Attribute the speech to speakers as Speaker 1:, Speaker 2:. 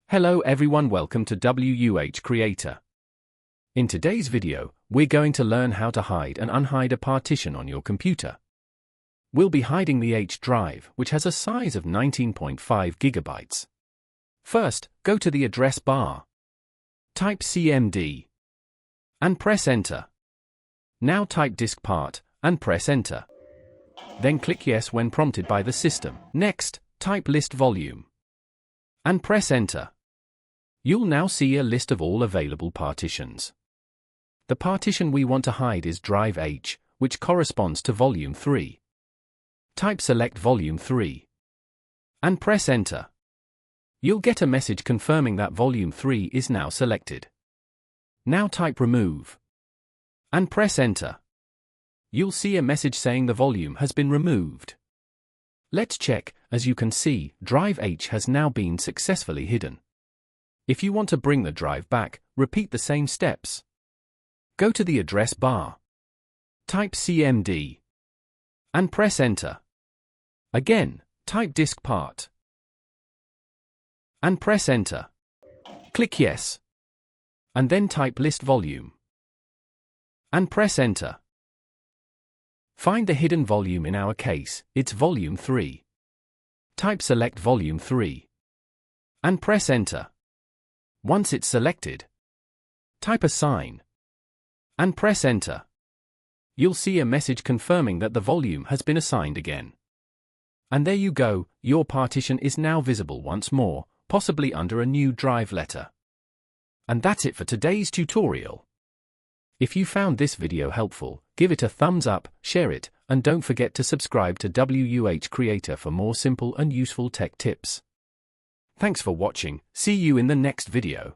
Speaker 1: Hello everyone, welcome to WH Creator. In today's video, we're going to learn how to hide and unhide a partition on your computer. We'll be hiding the H drive, which has a size of 19.5 gigabytes. First, go to the address bar. Type CMD and press enter. Now type DiskPart and press enter. Then click yes when prompted by the system. Next, type list volume and press enter. You'll now see a list of all available partitions. The partition we want to hide is drive H, which corresponds to volume 3. Type select volume 3 and press enter. You'll get a message confirming that volume 3 is now selected. Now type remove and press enter. You'll see a message saying the volume has been removed. Let's check. As you can see, drive H has now been successfully hidden. If you want to bring the drive back, repeat the same steps. Go to the address bar. Type CMD and press enter. Again, type DiskPart and press enter. Click yes and then type list volume and press enter. Find the hidden volume. In our case, it's volume 3. Type select volume 3 and press enter. Once it's selected, type assign and press enter. You'll see a message confirming that the volume has been assigned again. And there you go, your partition is now visible once more, possibly under a new drive letter. And that's it for today's tutorial. If you found this video helpful, give it a thumbs up, share it, and don't forget to subscribe to WH Creator for more simple and useful tech tips. Thanks for watching. See you in the next video.